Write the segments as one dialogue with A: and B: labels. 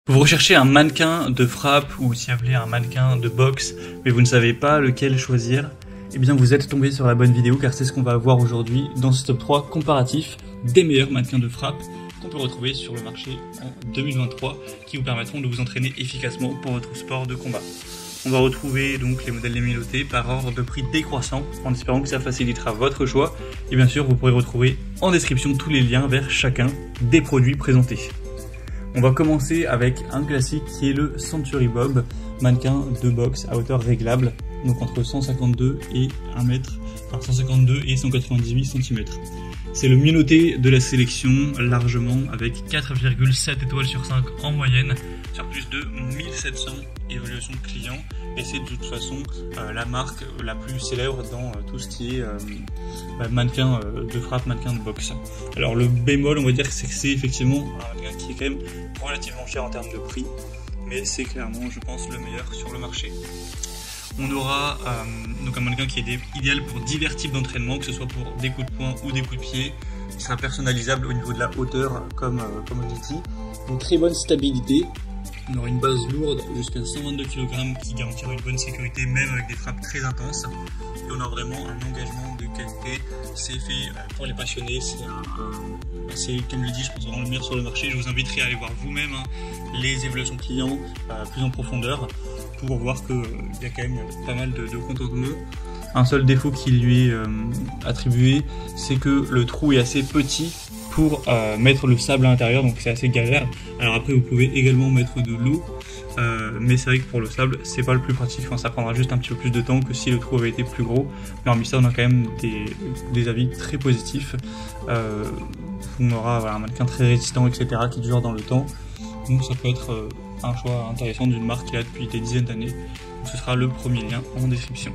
A: Vous recherchez un mannequin de frappe ou si vous voulez un mannequin de boxe, mais vous ne savez pas lequel choisir, eh bien vous êtes tombé sur la bonne vidéo car c'est ce qu'on va voir aujourd'hui dans ce top 3 comparatif des meilleurs mannequins de frappe qu'on peut retrouver sur le marché en 2023 qui vous permettront de vous entraîner efficacement pour votre sport de combat. On va retrouver donc les modèles démilotés par ordre de prix décroissant en espérant que ça facilitera votre choix et bien sûr vous pourrez retrouver en description tous les liens vers chacun des produits présentés. On va commencer avec un classique qui est le Century Bob, mannequin de boxe à hauteur réglable, donc entre 152 et 1 mètre, enfin 152 et 198 cm. C'est le mieux noté de la sélection, largement, avec 4,7 étoiles sur 5 en moyenne, sur plus de 1700 évaluations clients, et c'est de toute façon la marque la plus célèbre dans tout ce qui est mannequin de frappe, mannequin de boxe. Alors le bémol, on va dire, c'est que c'est effectivement un mannequin qui est quand même relativement cher en termes de prix, mais c'est clairement, je pense, le meilleur sur le marché. On aura donc un mannequin qui est idéal pour divers types d'entraînement, que ce soit pour des coups de poing ou des coups de pied. Il sera personnalisable au niveau de la hauteur, comme je l'ai dit. Une très bonne stabilité. On aura une base lourde jusqu'à 122 kg qui garantira une bonne sécurité, même avec des frappes très intenses. Et on a vraiment un engagement de qualité. C'est fait pour les passionnés. C'est, comme je l'ai dit, je pense vraiment le meilleur sur le marché. Je vous inviterai à aller voir vous-même les évaluations clients plus en profondeur pour voir qu'il y a quand même pas mal de contentement. Un seul défaut qui lui est attribué, c'est que le trou est assez petit pour mettre le sable à l'intérieur, donc c'est assez galère. Alors après vous pouvez également mettre de l'eau, mais c'est vrai que pour le sable c'est pas le plus pratique, enfin, ça prendra juste un petit peu plus de temps que si le trou avait été plus gros. Mais hormis ça on a quand même des avis très positifs. On aura un mannequin très résistant, etc., qui dure dans le temps, donc ça peut être un choix intéressant d'une marque qui a depuis des dizaines d'années. Donc ce sera le premier lien en description.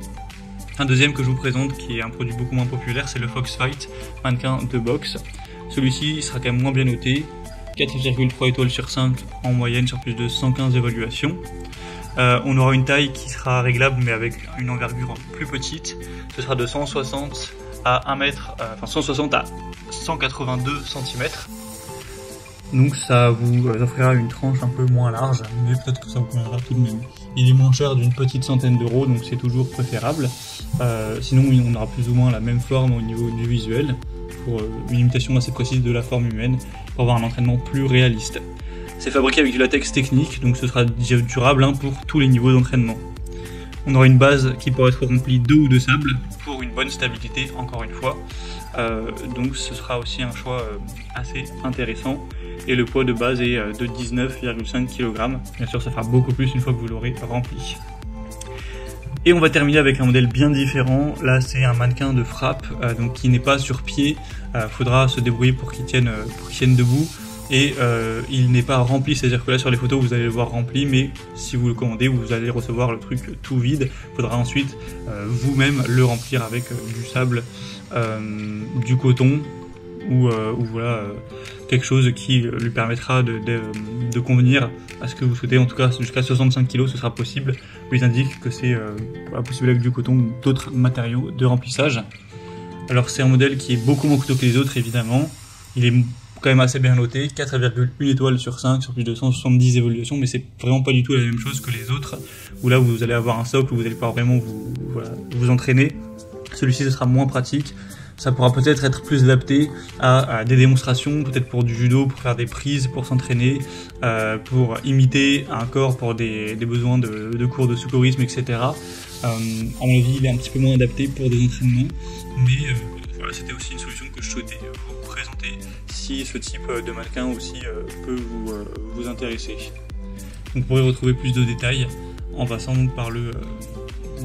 A: Un deuxième que je vous présente qui est un produit beaucoup moins populaire, c'est le Fox Fight, mannequin de boxe. Celui-ci sera quand même moins bien noté, 4,3 étoiles sur 5 en moyenne sur plus de 115 évaluations. On aura une taille qui sera réglable mais avec une envergure plus petite. Ce sera de 160 à 1 mètre, enfin 160 à 182 cm. Donc ça vous offrira une tranche un peu moins large, mais peut-être que ça vous conviendra tout de même. Il est moins cher d'une petite centaine d'euros, donc c'est toujours préférable. Sinon on aura plus ou moins la même forme au niveau du visuel, pour une imitation assez précise de la forme humaine, pour avoir un entraînement plus réaliste. C'est fabriqué avec du latex technique, donc ce sera durable pour tous les niveaux d'entraînement. On aura une base qui pourra être remplie d'eau ou de sable, pour une bonne stabilité encore une fois. Donc ce sera aussi un choix assez intéressant. Et le poids de base est de 19,5 kg. Bien sûr ça fera beaucoup plus une fois que vous l'aurez rempli. Et on va terminer avec un modèle bien différent. Là c'est un mannequin de frappe, donc qui n'est pas sur pied. Faudra se débrouiller pour qu'il tienne debout. Et il n'est pas rempli, c'est-à-dire que là sur les photos vous allez le voir rempli, mais si vous le commandez vous allez recevoir le truc tout vide. Il faudra ensuite vous-même le remplir avec du sable, du coton ou voilà, quelque chose qui lui permettra de convenir à ce que vous souhaitez. En tout cas jusqu'à 65 kg ce sera possible. On les indique que c'est possible avec du coton ou d'autres matériaux de remplissage. Alors c'est un modèle qui est beaucoup moins coûteux que les autres évidemment. Il est quand même assez bien noté, 4,1 étoiles sur 5 sur plus de 170 évaluations, mais c'est vraiment pas du tout la même chose que les autres, où là vous allez avoir un socle où vous allez pas vraiment vous entraîner. Celui-ci ce sera moins pratique, ça pourra peut-être être plus adapté à des démonstrations, peut-être pour du judo, pour faire des prises, pour s'entraîner, pour imiter un corps pour des besoins de cours de secourisme, etc. À mon avis il est un petit peu moins adapté pour des entraînements, mais voilà, c'était aussi une solution que je souhaitais vous présenter si ce type de mannequin aussi peut vous intéresser. Donc vous pourrez retrouver plus de détails en passant donc par le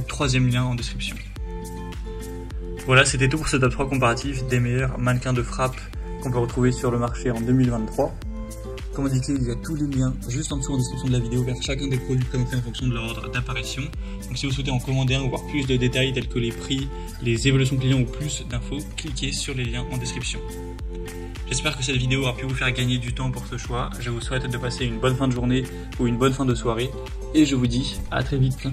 A: troisième lien en description. Voilà, c'était tout pour ce top 3 comparatif des meilleurs mannequins de frappe qu'on peut retrouver sur le marché en 2023. Comme indiqué, il y a tous les liens juste en dessous en description de la vidéo vers chacun des produits présentés en fonction de leur ordre d'apparition. Donc si vous souhaitez en commander un ou voir plus de détails tels que les prix, les évaluations clients ou plus d'infos, cliquez sur les liens en description. J'espère que cette vidéo aura pu vous faire gagner du temps pour ce choix. Je vous souhaite de passer une bonne fin de journée ou une bonne fin de soirée et je vous dis à très vite.